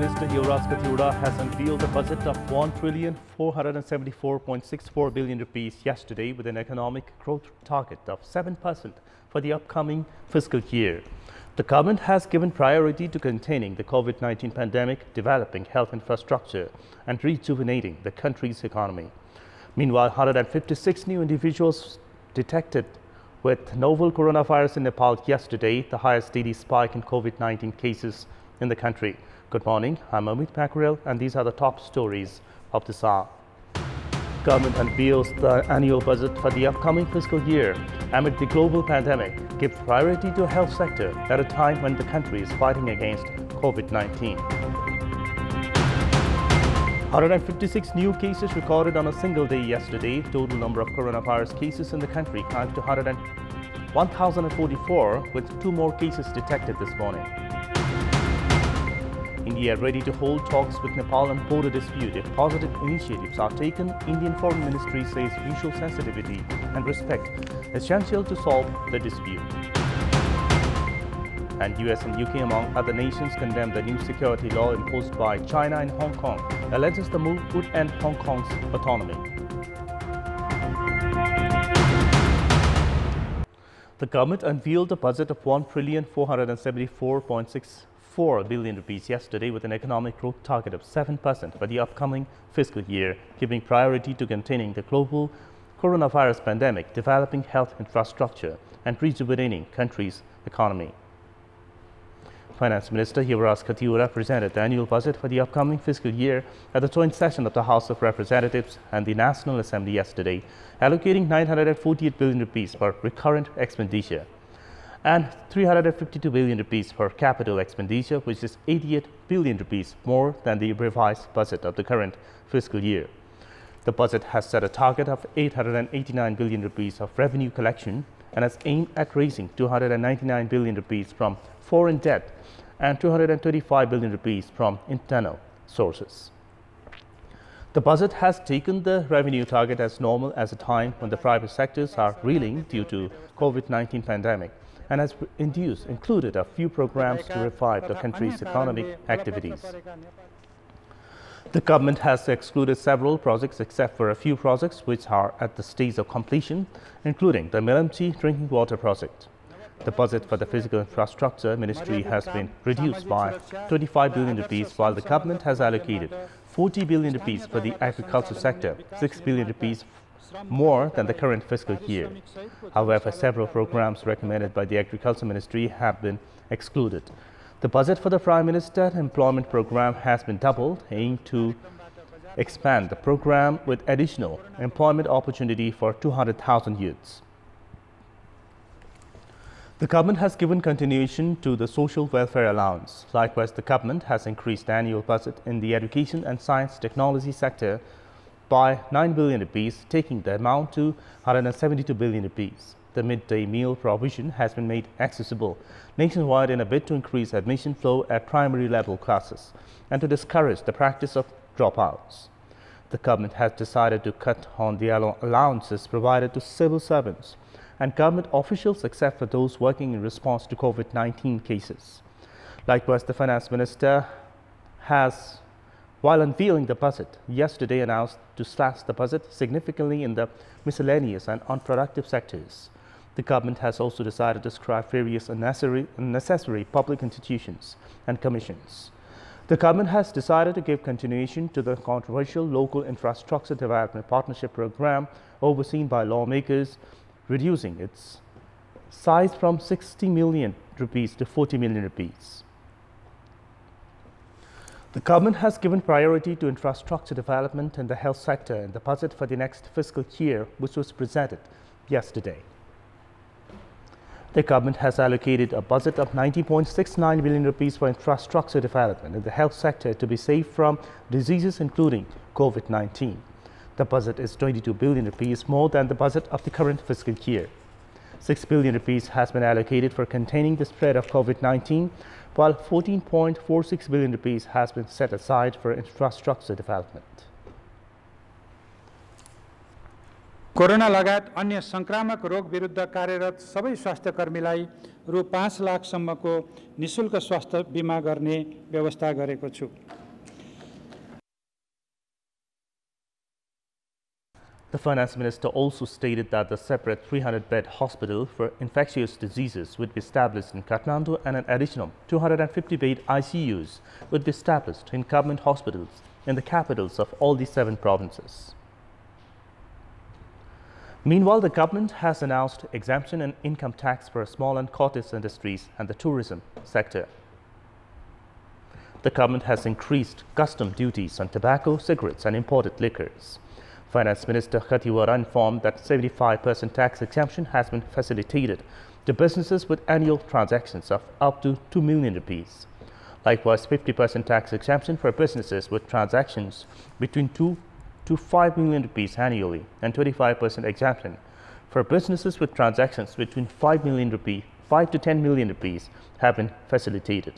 Minister Kantipur has unveiled a budget of 1,474.64 billion rupees yesterday with an economic growth target of 7% for the upcoming fiscal year. The government has given priority to containing the COVID-19 pandemic, developing health infrastructure and rejuvenating the country's economy. Meanwhile, 156 new individuals detected with novel coronavirus in Nepal yesterday, the highest daily spike in COVID-19 cases in the country. Good morning, I'm Amit Packerel, and these are the top stories of this hour. Government unveils the annual budget for the upcoming fiscal year amid the global pandemic, gives priority to the health sector at a time when the country is fighting against COVID-19. 156 new cases recorded on a single day yesterday. Total number of coronavirus cases in the country climbed to 1,044, with 2 more cases detected this morning. India ready to hold talks with Nepal on border dispute. If positive initiatives are taken, Indian Foreign Ministry says mutual sensitivity and respect essential to solve the dispute. And US and UK, among other nations, condemn the new security law imposed by China in Hong Kong, alleges the move would end Hong Kong's autonomy. The government unveiled a budget of 1,474.64 billion rupees yesterday with an economic growth target of 7% for the upcoming fiscal year, giving priority to containing the global coronavirus pandemic, developing health infrastructure and rejuvenating country's economy. Finance Minister Kantipur presented the annual budget for the upcoming fiscal year at the joint session of the House of Representatives and the National Assembly yesterday, allocating 948 billion rupees for recurrent expenditure and 352 billion rupees for capital expenditure, which is 88 billion rupees more than the revised budget of the current fiscal year. The budget has set a target of 889 billion rupees of revenue collection and has aimed at raising 299 billion rupees from foreign debt and 225 billion rupees from internal sources. The budget has taken the revenue target as normal as a time when the private sectors are reeling due to COVID-19 pandemic and has included a few programs to revive the country's economic activities. The government has excluded several projects except for a few projects which are at the stage of completion, including the Milamchi drinking water project. The budget for the Physical Infrastructure Ministry has been reduced by 25 billion rupees, while the government has allocated 40 billion rupees for the agriculture sector, 6 billion rupees more than the current fiscal year. However, several programs recommended by the Agriculture Ministry have been excluded. The budget for the Prime Minister Employment Program has been doubled, aimed to expand the program with additional employment opportunity for 200,000 youths. The government has given continuation to the social welfare allowance. Likewise, the government has increased the annual budget in the education and science technology sector by 9 billion rupees, taking the amount to 172 billion rupees. The midday meal provision has been made accessible nationwide in a bid to increase admission flow at primary level classes and to discourage the practice of dropouts. The government has decided to cut on the allowances provided to civil servants and government officials except for those working in response to COVID-19 cases. Likewise, the Finance Minister has, while unveiling the budget yesterday, announced to slash the budget significantly in the miscellaneous and unproductive sectors. The government has also decided to scrap various unnecessary public institutions and commissions. The government has decided to give continuation to the controversial Local Infrastructure Development Partnership Program overseen by lawmakers, reducing its size from 60 million rupees to 40 million rupees. The government has given priority to infrastructure development in the health sector in the budget for the next fiscal year, which was presented yesterday. The government has allocated a budget of 90.69 billion rupees for infrastructure development in the health sector to be safe from diseases including COVID-19. The budget is 22 billion rupees more than the budget of the current fiscal year. 6 billion rupees has been allocated for containing the spread of COVID-19, while 14.46 billion rupees has been set aside for infrastructure development. Corona लगायत अन्य संक्रामक रोग विरुद्ध कार्यरत सबै स्वास्थ्यकर्मीलाई रु 5 लाखसम्मको निशुल्क स्वास्थ्य बीमा गर्ने व्यवस्था गरेको छु। The finance minister also stated that the separate 300-bed hospital for infectious diseases would be established in Kathmandu and an additional 250-bed ICUs would be established in government hospitals in the capitals of all the 7 provinces. Meanwhile, the government has announced exemption in income tax for small and cottage industries and the tourism sector. The government has increased custom duties on tobacco, cigarettes and imported liquors. Finance Minister Kantipur informed that 75% tax exemption has been facilitated to businesses with annual transactions of up to 2 million rupees. Likewise, 50% tax exemption for businesses with transactions between 2 to 5 million rupees annually and 25% exemption for businesses with transactions between 5 to 10 million rupees have been facilitated.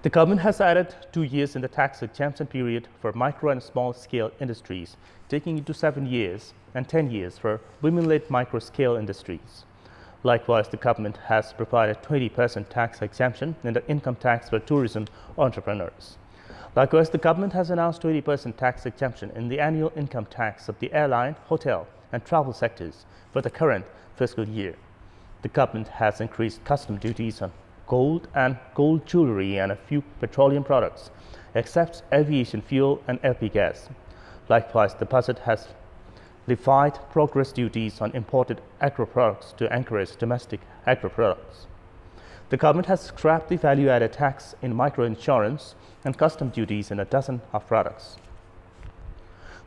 The government has added 2 years in the tax exemption period for micro and small-scale industries, taking it to 7 years, and 10 years for women-led micro-scale industries. Likewise, the government has provided 20% tax exemption in the income tax for tourism entrepreneurs. Likewise, the government has announced 20% tax exemption in the annual income tax of the airline, hotel, and travel sectors for the current fiscal year. The government has increased custom duties on gold and gold jewelry and a few petroleum products, except aviation fuel and LP gas. Likewise, the budget has levied progress duties on imported agro products to encourage domestic agro products. The government has scrapped the value-added tax in micro-insurance and custom duties in a dozen of products.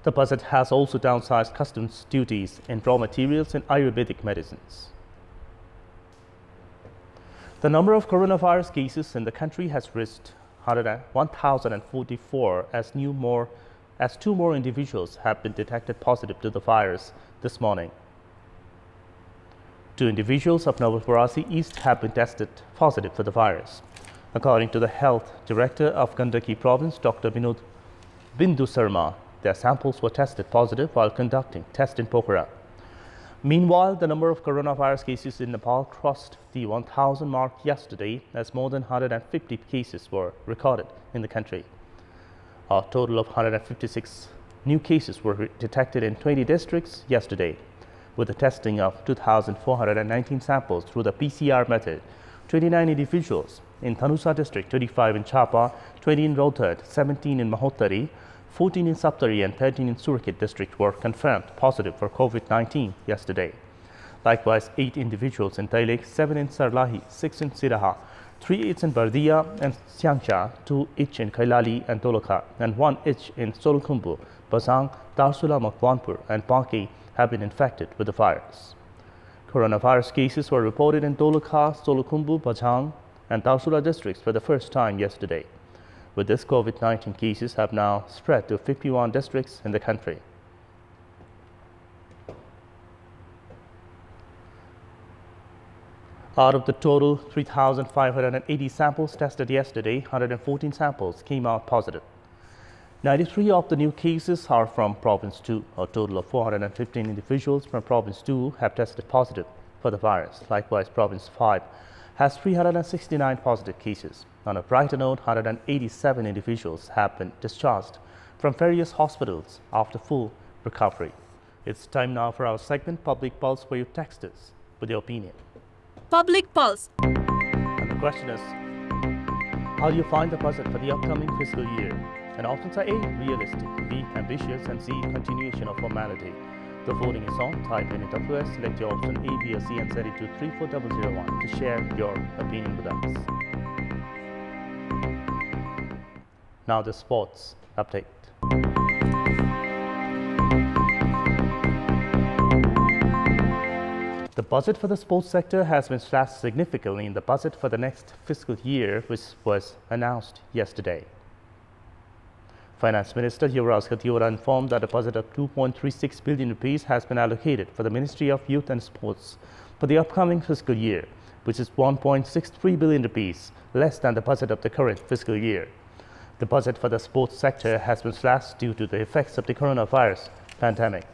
The budget has also downsized customs duties in raw materials and Ayurvedic medicines. The number of coronavirus cases in the country has reached 1,044 as 2 more individuals have been detected positive to the virus this morning. 2 individuals of Navalparasi East have been tested positive for the virus. According to the Health Director of Gandaki Province, Dr. Bindu Sarma, their samples were tested positive while conducting tests in Pokhara. Meanwhile, the number of coronavirus cases in Nepal crossed the 1,000 mark yesterday as more than 150 cases were recorded in the country. A total of 156 new cases were detected in 20 districts yesterday, with the testing of 2,419 samples through the PCR method. 29 individuals in Thanusa district, 25 in Chapa, 20 in Rohtad, 17 in Mahottari, 14 in Saptari and 13 in Surakhet district were confirmed positive for COVID-19 yesterday. Likewise, 8 individuals in Tailek, 7 in Sarlahi, 6 in Siraha, 3 each in Bardia and Siangcha, 2 each in Kailali and Dolokha, and 1 each in Solukhumbu, Bazang, Darsula, Makwanpur and Banki have been infected with the virus. Coronavirus cases were reported in Dolokha, Solukhumbu, Bazang and Darsula districts for the first time yesterday. With this, COVID-19 cases have now spread to 51 districts in the country. Out of the total 3,580 samples tested yesterday, 114 samples came out positive. 93 of the new cases are from Province 2. A total of 415 individuals from Province 2 have tested positive for the virus. Likewise, Province 5 has 369 positive cases. On a brighter note, 187 individuals have been discharged from various hospitals after full recovery. It's time now for our segment, Public Pulse, where you text us with your opinion. Public Pulse. And the question is, how do you find the budget for the upcoming fiscal year? And options are A, realistic, B, ambitious, and C, continuation of formality. The voting is on. Type in WS, select your option A, B, or C and send it to 34001 to share your opinion with us. Now the sports update. The budget for the sports sector has been slashed significantly in the budget for the next fiscal year, which was announced yesterday. Finance Minister Yuvraj Kantipur informed that a budget of 2.36 billion rupees has been allocated for the Ministry of Youth and Sports for the upcoming fiscal year, which is 1.63 billion rupees less than the budget of the current fiscal year. The budget for the sports sector has been slashed due to the effects of the coronavirus pandemic.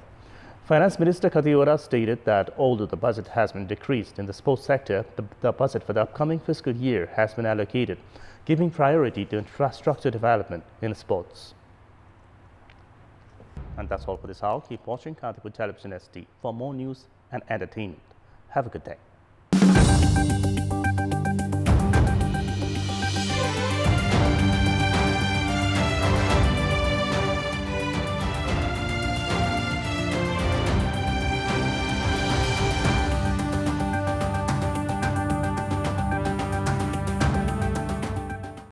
Finance Minister Kantipur stated that although the budget has been decreased in the sports sector, the budget for the upcoming fiscal year has been allocated, giving priority to infrastructure development in sports. And that's all for this hour. Keep watching Kantipur Television SD for more news and entertainment. Have a good day.